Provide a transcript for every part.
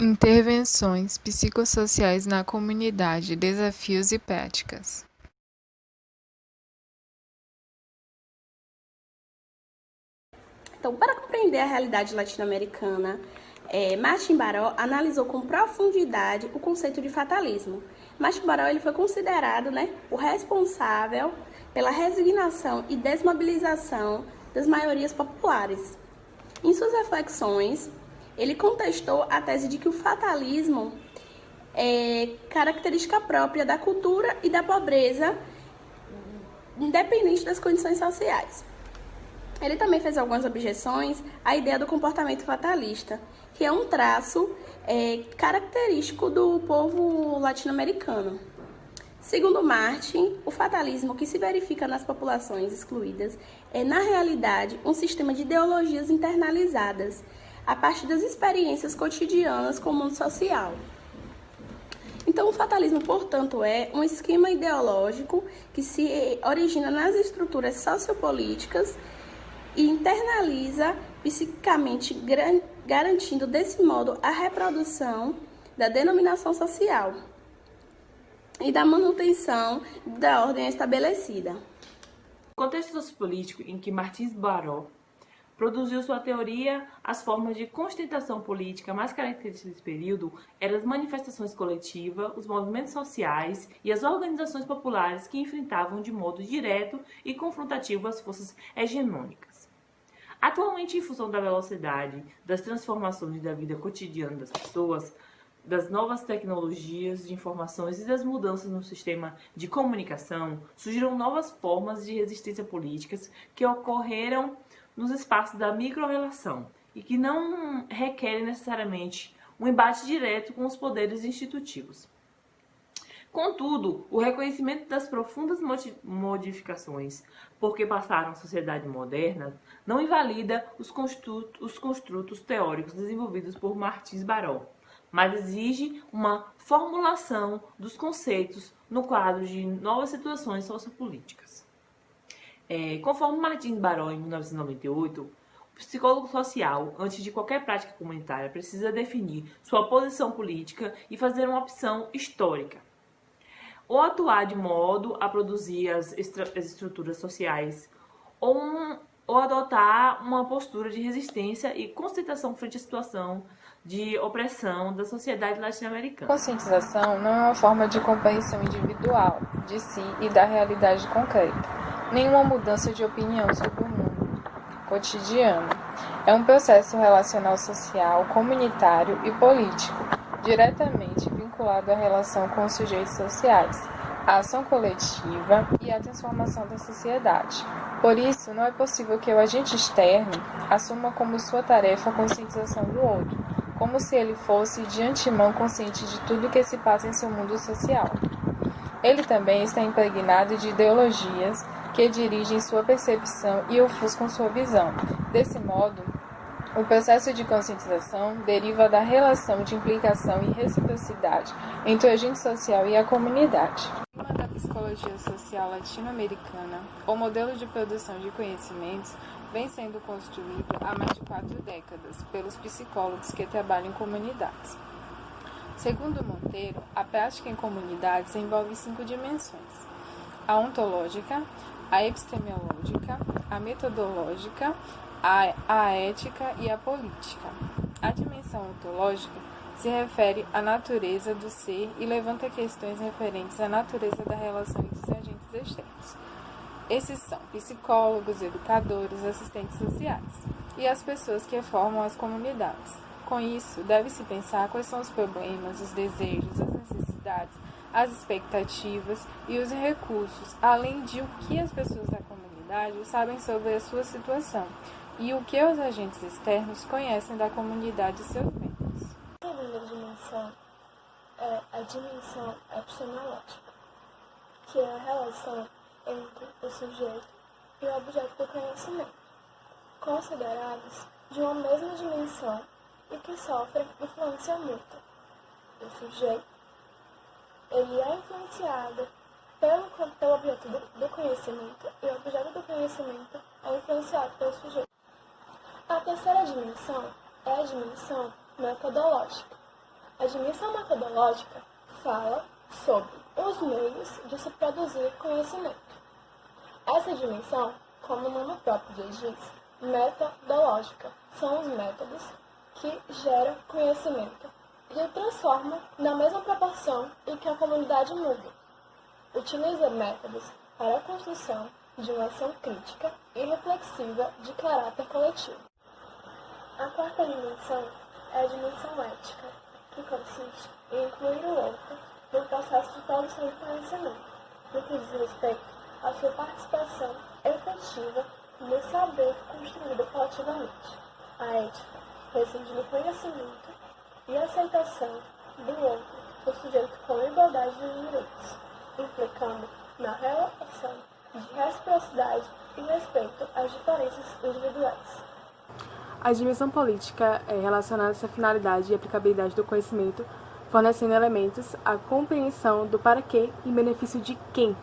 Intervenções psicossociais na comunidade, desafios e práticas. Então, para compreender a realidade latino-americana, Martin Baró analisou com profundidade o conceito de fatalismo. Martin Baró ele foi considerado, o responsável pela resignação e desmobilização das maiorias populares. Em suas reflexões, ele contestou a tese de que o fatalismo é característica própria da cultura e da pobreza, independente das condições sociais. Ele também fez algumas objeções à ideia do comportamento fatalista, que é um traço característico do povo latino-americano. Segundo Martin, o fatalismo que se verifica nas populações excluídas é, na realidade, um sistema de ideologias internalizadas, a partir das experiências cotidianas com o mundo social. Então, o fatalismo, portanto, é um esquema ideológico que se origina nas estruturas sociopolíticas e internaliza psiquicamente, garantindo desse modo a reprodução da denominação social e da manutenção da ordem estabelecida. No contexto sociopolítico em que Martins Baró produziu sua teoria, as formas de constituição política mais características desse período eram as manifestações coletivas, os movimentos sociais e as organizações populares que enfrentavam de modo direto e confrontativo as forças hegemônicas. Atualmente, em função da velocidade das transformações da vida cotidiana das pessoas, das novas tecnologias de informações e das mudanças no sistema de comunicação, surgiram novas formas de resistência políticas que ocorreram nos espaços da micro-relação e que não requerem necessariamente um embate direto com os poderes institutivos. Contudo, o reconhecimento das profundas modificações porque passaram à sociedade moderna não invalida os construtos teóricos desenvolvidos por Martins Baró, mas exige uma formulação dos conceitos no quadro de novas situações sociopolíticas. Conforme Martins Baró, em 1998, o psicólogo social, antes de qualquer prática comunitária, precisa definir sua posição política e fazer uma opção histórica. Ou atuar de modo a produzir as estruturas sociais, ou adotar uma postura de resistência e concentração frente à situação de opressão da sociedade latino-americana. Conscientização não é uma forma de compreensão individual de si e da realidade concreta, nenhuma mudança de opinião sobre o mundo cotidiano. É um processo relacional social, comunitário e político, diretamente vinculado à relação com os sujeitos sociais, à ação coletiva e à transformação da sociedade. Por isso, não é possível que o agente externo assuma como sua tarefa a conscientização do outro, como se ele fosse de antemão consciente de tudo que se passa em seu mundo social. Ele também está impregnado de ideologias que dirigem sua percepção e ofuscam sua visão. Desse modo, o processo de conscientização deriva da relação de implicação e reciprocidade entre o agente social e a comunidade. O tema da psicologia social latino-americana, o modelo de produção de conhecimentos, vem sendo construído há mais de 4 décadas pelos psicólogos que trabalham em comunidades. Segundo Monteiro, a prática em comunidades envolve 5 dimensões: a ontológica, a epistemológica, a metodológica, a ética e a política. A dimensão ontológica se refere à natureza do ser e levanta questões referentes à natureza da relação entre os agentes externos. Esses são psicólogos, educadores, assistentes sociais e as pessoas que formam as comunidades. Com isso, deve-se pensar quais são os problemas, os desejos, as necessidades, as expectativas e os recursos, além de o que as pessoas da comunidade sabem sobre a sua situação e o que os agentes externos conhecem da comunidade e seus membros. A segunda dimensão é a dimensão epistemológica, que é a relação entre o sujeito e o objeto do conhecimento, considerados de uma mesma dimensão e que sofrem influência mútua. O sujeito ele é influenciado pelo objeto do conhecimento e o objeto do conhecimento é influenciado pelo sujeito. A terceira dimensão é a dimensão metodológica, A dimensão metodológica fala sobre os meios de se produzir conhecimento. Essa dimensão, como o nome próprio diz, metodológica, são os métodos que geram conhecimento e o transformam na mesma proporção em que a comunidade muda. Utiliza métodos para a construção de uma ação crítica e reflexiva de caráter coletivo. A quarta dimensão é a dimensão ética, que consiste em incluir o outro no processo de produção de conhecimento, no que diz respeito à sua participação efetiva no saber construído coletivamente. A ética reside no conhecimento e aceitação do outro, do sujeito com igualdade de direitos, implicando na relação de reciprocidade e respeito às diferenças individuais. A dimensão política é relacionada a essa finalidade e aplicabilidade do conhecimento, fornecendo elementos à compreensão do para quê e benefício de quem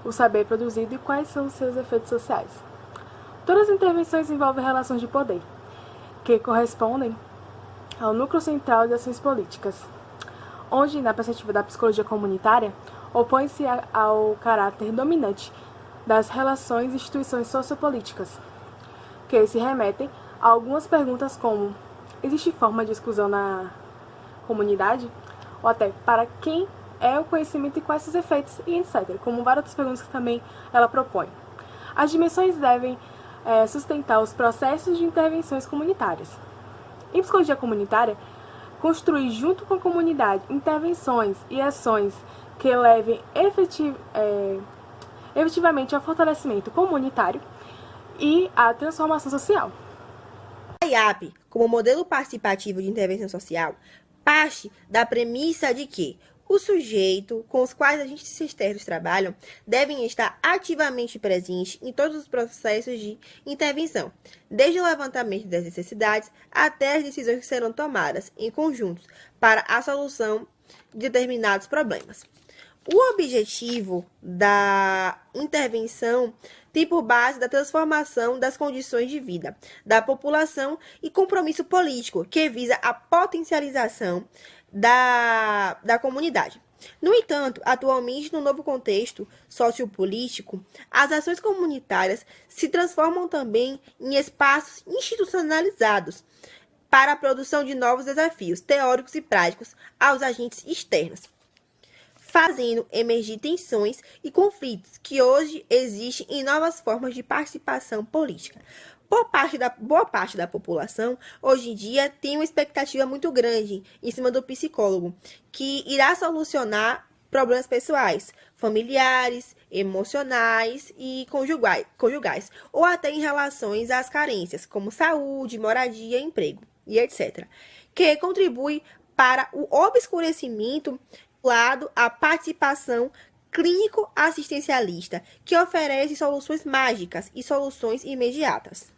o saber é produzido e quais são os seus efeitos sociais. Todas as intervenções envolvem relações de poder, que correspondem ao núcleo central de ações políticas, onde, na perspectiva da psicologia comunitária, opõe-se ao caráter dominante das relações e instituições sociopolíticas, que se remetem a algumas perguntas como: existe forma de exclusão na comunidade? Ou até, para quem é o conhecimento e quais seus efeitos, e etc., como várias outras perguntas que também ela propõe. As dimensões devem sustentar os processos de intervenções comunitárias. Em psicologia comunitária, construir junto com a comunidade intervenções e ações que levem efetivamente ao fortalecimento comunitário e à transformação social. A IAP, como modelo participativo de intervenção social, parte da premissa de que o sujeito com os quais agentes externos trabalham devem estar ativamente presentes em todos os processos de intervenção, desde o levantamento das necessidades até as decisões que serão tomadas em conjuntos para a solução de determinados problemas. O objetivo da intervenção tem por base da transformação das condições de vida da população e compromisso político que visa a potencialização da comunidade. No entanto, atualmente, no novo contexto sociopolítico, as ações comunitárias se transformam também em espaços institucionalizados para a produção de novos desafios teóricos e práticos aos agentes externos, fazendo emergir tensões e conflitos que hoje existem em novas formas de participação política. Boa parte da população, hoje em dia, tem uma expectativa muito grande em cima do psicólogo, que irá solucionar problemas pessoais, familiares, emocionais e conjugais, ou até em relações às carências, como saúde, moradia, emprego e etc., que contribui para o obscurecimento lado a participação clínico-assistencialista, que oferece soluções mágicas e soluções imediatas.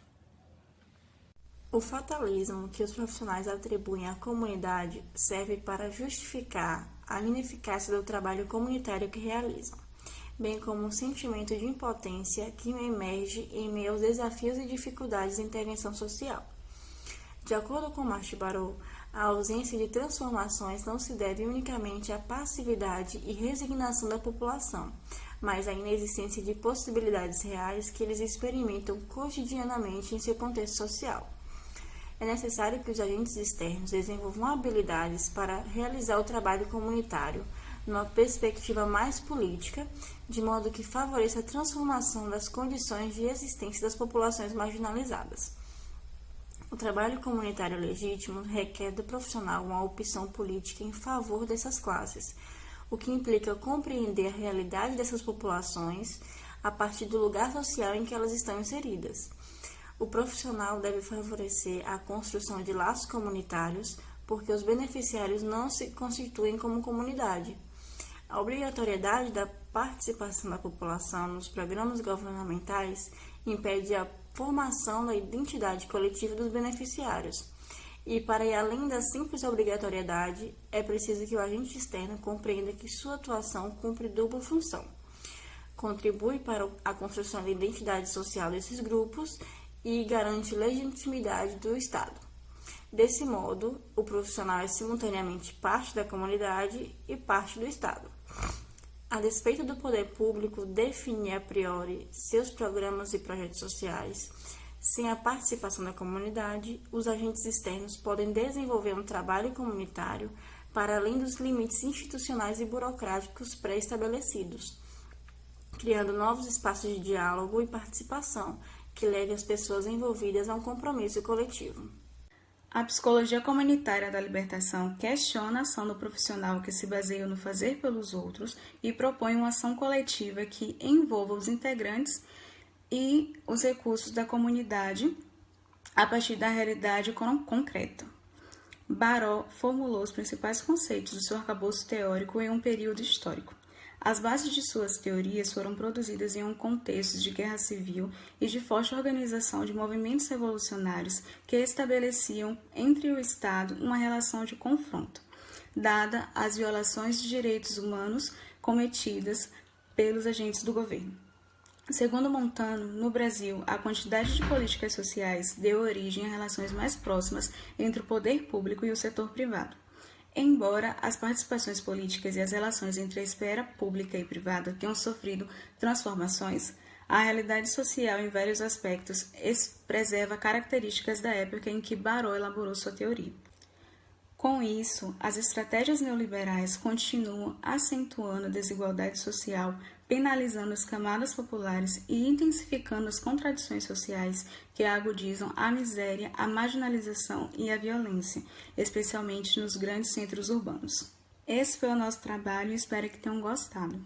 O fatalismo que os profissionais atribuem à comunidade serve para justificar a ineficácia do trabalho comunitário que realizam, bem como o sentimento de impotência que emerge em meio aos desafios e dificuldades da intervenção social. De acordo com Martins Barot, a ausência de transformações não se deve unicamente à passividade e resignação da população, mas à inexistência de possibilidades reais que eles experimentam cotidianamente em seu contexto social. É necessário que os agentes externos desenvolvam habilidades para realizar o trabalho comunitário numa perspectiva mais política, de modo que favoreça a transformação das condições de existência das populações marginalizadas. O trabalho comunitário legítimo requer do profissional uma opção política em favor dessas classes, o que implica compreender a realidade dessas populações a partir do lugar social em que elas estão inseridas. O profissional deve favorecer a construção de laços comunitários, porque os beneficiários não se constituem como comunidade. A obrigatoriedade da participação da população nos programas governamentais impede a formação da identidade coletiva dos beneficiários. E, para ir além da simples obrigatoriedade, é preciso que o agente externo compreenda que sua atuação cumpre dupla função. Contribui para a construção da identidade social desses grupos e garante legitimidade do Estado. Desse modo, o profissional é simultaneamente parte da comunidade e parte do Estado. A despeito do poder público definir a priori seus programas e projetos sociais, sem a participação da comunidade, os agentes externos podem desenvolver um trabalho comunitário para além dos limites institucionais e burocráticos pré-estabelecidos, criando novos espaços de diálogo e participação que levem as pessoas envolvidas a um compromisso coletivo. A psicologia comunitária da libertação questiona a ação do profissional que se baseia no fazer pelos outros e propõe uma ação coletiva que envolva os integrantes e os recursos da comunidade a partir da realidade concreta. Baró formulou os principais conceitos do seu arcabouço teórico em um período histórico. As bases de suas teorias foram produzidas em um contexto de guerra civil e de forte organização de movimentos revolucionários que estabeleciam entre o Estado uma relação de confronto, dada as violações de direitos humanos cometidas pelos agentes do governo. Segundo Montano, no Brasil, a quantidade de políticas sociais deu origem a relações mais próximas entre o poder público e o setor privado. Embora as participações políticas e as relações entre a esfera pública e privada tenham sofrido transformações, a realidade social, em vários aspectos, preserva características da época em que Baró elaborou sua teoria. Com isso, as estratégias neoliberais continuam acentuando a desigualdade social, penalizando as camadas populares e intensificando as contradições sociais que agudizam a miséria, a marginalização e a violência, especialmente nos grandes centros urbanos. Esse foi o nosso trabalho e espero que tenham gostado.